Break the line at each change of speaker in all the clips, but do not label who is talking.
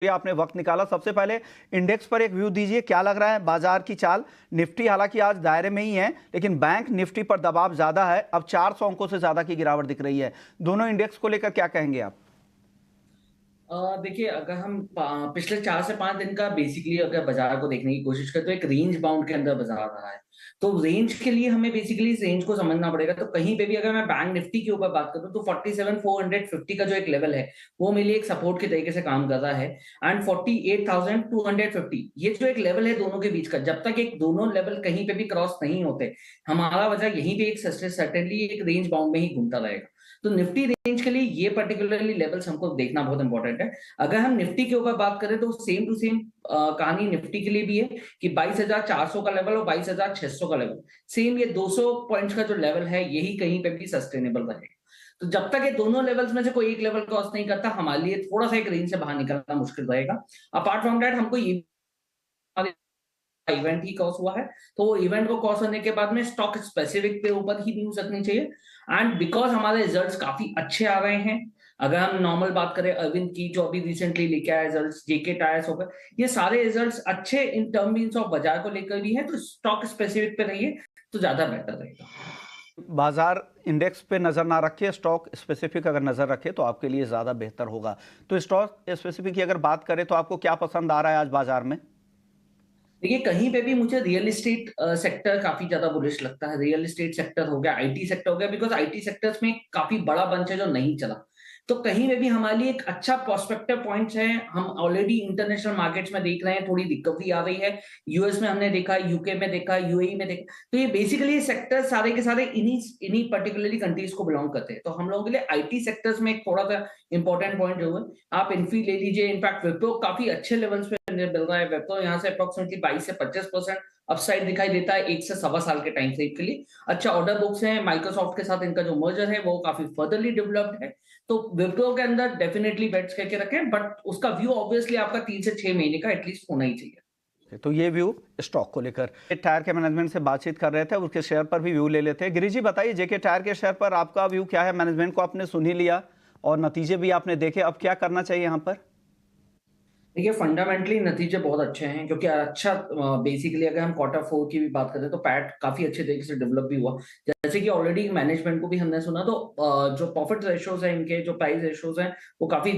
आपने वक्त निकाला। सबसे पहले इंडेक्स पर एक व्यू दीजिए, क्या लग रहा है बाजार की चाल? निफ्टी हालांकि आज दायरे में ही है, लेकिन बैंक निफ्टी पर दबाव ज्यादा है, अब 400 अंकों से ज्यादा की गिरावट दिख रही है। दोनों इंडेक्स को लेकर क्या कहेंगे आप?
देखिए, अगर हम पिछले 4 से 5 दिन का बेसिकली अगर बाजार को देखने की कोशिश करें तो एक रेंज बाउंड के अंदर बाजार रहा है। तो रेंज के लिए हमें बेसिकली इस रेंज को समझना पड़ेगा। तो कहीं पे भी अगर मैं बैंक निफ्टी के ऊपर बात करूं तो 47,450 का जो एक लेवल है वो मेरे लिए एक सपोर्ट के तरीके से काम कर रहा है। एंड 48,250 ये जो एक लेवल है दोनों के बीच का, जब तक एक दोनों लेवल कहीं पे भी क्रॉस नहीं होते, हमारा वजह यहीं पे एक सर्टेनली एक रेंज बाउंड में ही घूमता रहेगा। तो निफ्टी रेंज के लिए ये पर्टिकुलरली लेवल्स हमको देखना बहुत इंपॉर्टेंट है। अगर हम निफ्टी के ऊपर बात करें तो सेम टू सेम कहानी निफ्टी के लिए भी है कि 22,400 का लेवल और 22,600 का लेवल, सेम ये 200 पॉइंट्स का जो लेवल है यही कहीं पे भी सस्टेनेबल रहेगा। तो जब तक ये दोनों लेवल्स में से कोई एक लेवल क्रॉस नहीं करता, हमारे लिए थोड़ा सा एक रेंज से बाहर निकलना मुश्किल रहेगा। अपार्ट फ्रॉम दैट हमको ये इवेंट ही क्रॉस हुआ है, तो इवेंट को क्रॉस होने के बाद में स्टॉक स्पेसिफिक पे ऊपर ही न्यूज रखनी चाहिए। एंड बिकॉज हमारे रिजल्ट्स काफी अच्छे आ रहे हैं, अगर हम नॉर्मल बात करें अरविंद की जो अभी रिसेंटली लेके आया रिजल्ट्स, जेके टायर्स हो गए, ये सारे रिजल्ट्स अच्छे इन टर्म्स ऑफ बाजार को लेकर भी है, तो स्टॉक स्पेसिफिक पे रहिए तो ज्यादा बेटर रहेगा।
बाजार इंडेक्स पे नजर ना रखे, स्टॉक स्पेसिफिक अगर नजर रखे तो आपके लिए ज्यादा बेहतर होगा। तो स्टॉक स्पेसिफिक की अगर बात करें तो आपको क्या पसंद आ रहा है आज बाजार में?
देखिए, कहीं पे भी मुझे रियल एस्टेट सेक्टर काफी ज्यादा बुलिश लगता है। रियल एस्टेट सेक्टर हो गया, आईटी सेक्टर हो गया, बिकॉज आईटी सेक्टर्स में काफी बड़ा बंच है जो नहीं चला। तो कहीं पे भी हमारे लिए एक अच्छा प्रोस्पेक्टिव पॉइंट्स है। हम ऑलरेडी इंटरनेशनल मार्केट्स में देख रहे हैं थोड़ी रिकवरी आ रही है। यूएस में हमने देखा, यूके में देखा, यूएई में देखा। तो ये बेसिकली सेक्टर सारे के सारे इन्हीं इन्हीं पर्टिकुलरली कंट्रीज को बिलोंग करते हैं। तो हम लोगों के लिए आईटी सेक्टर्स में एक थोड़ा सा इंपॉर्टेंट पॉइंट जो है, आप इन्फी ले लीजिए। इनफैक्ट विप्रो काफी अच्छे लेवल्स पे मिल रहा है। विप्रो यहाँ से अप्रोक्सीमेटली 22 से 25% अपसाइड दिखाई देता है 1 से 1.25 साल के टाइम फ्रेम के लिए। अच्छा ऑर्डर बुक्स हैं, माइक्रोसॉफ्ट के साथ इनका जो मर्जर है वो काफी फर्दरली डेवलप्ड है। तो विप्रो के अंदर डेफिनेटली बेट्स करके रखें, बट उसका व्यू ऑब्वियसली आपका 3 से 6 महीने का एटलीस्ट होना ही चाहिए।
तो ये व्यू स्टॉक को लेकर टायर के मैनेजमेंट से बातचीत कर रहे थे, उसके शेयर पर भी व्यू ले लेते हैं। गिरीश जी बताइए, जेके टायर के शेयर पर आपका व्यू क्या है? मैनेजमेंट को आपने सुन ही लिया और नतीजे भी आपने देखे, अब क्या करना चाहिए यहाँ पर?
देखिए, फंडामेंटली नतीजे बहुत अच्छे हैं, क्योंकि अच्छा बेसिकली अगर हम Q4 की भी बात करें तो पैट काफी अच्छे तरीके से डेवलप भी हुआ। जैसे कि ऑलरेडी मैनेजमेंट को भी हमने सुना, तो जो प्रॉफिट रेशियोज है, इनके जो प्राइस रेशियोज हैं वो काफी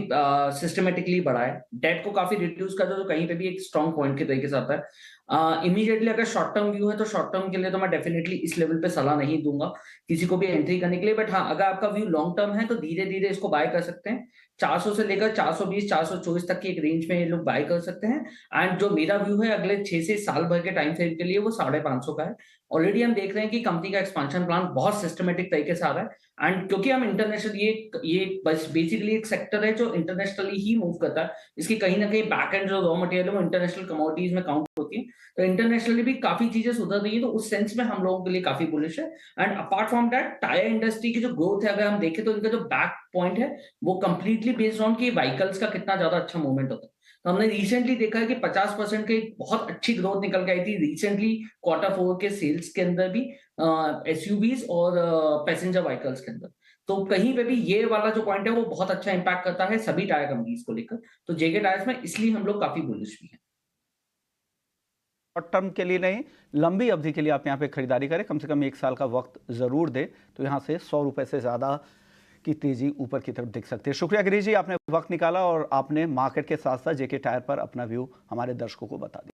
सिस्टमेटिकली बढ़ा है। डेट को काफी रिड्यूस कर दो तो कहीं पे भी एक स्ट्रॉन्ग पॉइंट के तरीके से आता है। इमीडिएटली अगर शॉर्ट टर्म व्यू है तो शॉर्ट टर्म के लिए तो मैं डेफिनेटली इस लेवल पे सलाह नहीं दूंगा किसी को भी एंट्री करने के लिए। बट हाँ, अगर आपका व्यू लॉन्ग टर्म है तो धीरे धीरे इसको बाय कर सकते हैं। 400 से लेकर 420 424 तक की एक रेंज में ये लोग बाय कर सकते हैं। एंड जो मेरा व्यू है अगले 6 से साल भर के टाइम फ्रेम के लिए, वो 550 का है। ऑलरेडी हम देख रहे हैं कि कंपनी का एक्सपेंशन प्लान बहुत सिस्टमेटिक तरीके से आ रहा है। एंड क्योंकि हम इंटरनेशनल, ये बस बेसिकली एक सेक्टर है जो इंटरनेशनली ही मूव करता है। इसकी कहीं ना कहीं बैक एंड जो रॉ मटेरियल है वो इंटरनेशनल कमोडिटीज में काउंट होती है। तो इंटरनेशनली भी काफी चीजें सुधर रही है, तो उस सेंस में हम लोगों के लिए काफी बुलिश है। And apart from that, tyre industry की जो ग्रोथ है अगर हम देखें तो इनका जो बैक पॉइंट है वो कंप्लीटली बेस्ड ऑन कि व्हीकल्स का कितना ज्यादा अच्छा मूवमेंट होता है। तो हमने रिसेंटली देखा है कि 50% की बहुत अच्छी ग्रोथ निकल के आई थी रिसेंटली Q4 के सेल्स के अंदर भी, एसयूवीज और पैसेंजर व्हीकल्स के अंदर। तो कहीं पे भी ये वाला जो पॉइंट है वो बहुत अच्छा इंपैक्ट करता है सभी टायर कंपनीज को लेकर। तो जेके टायर्स में इसलिए हम लोग काफी बुलिश भी हैं।
शॉर्ट टर्म के लिए नहीं, लंबी अवधि के लिए आप यहाँ पे खरीदारी करें, कम से कम 1 साल का वक्त जरूर दे, तो यहाँ से 100 रुपए से ज्यादा की तेजी ऊपर की तरफ दिख सकती है। शुक्रिया गिरीश जी, आपने वक्त निकाला और आपने मार्केट के साथ साथ जेके टायर पर अपना व्यू हमारे दर्शकों को बता दिया।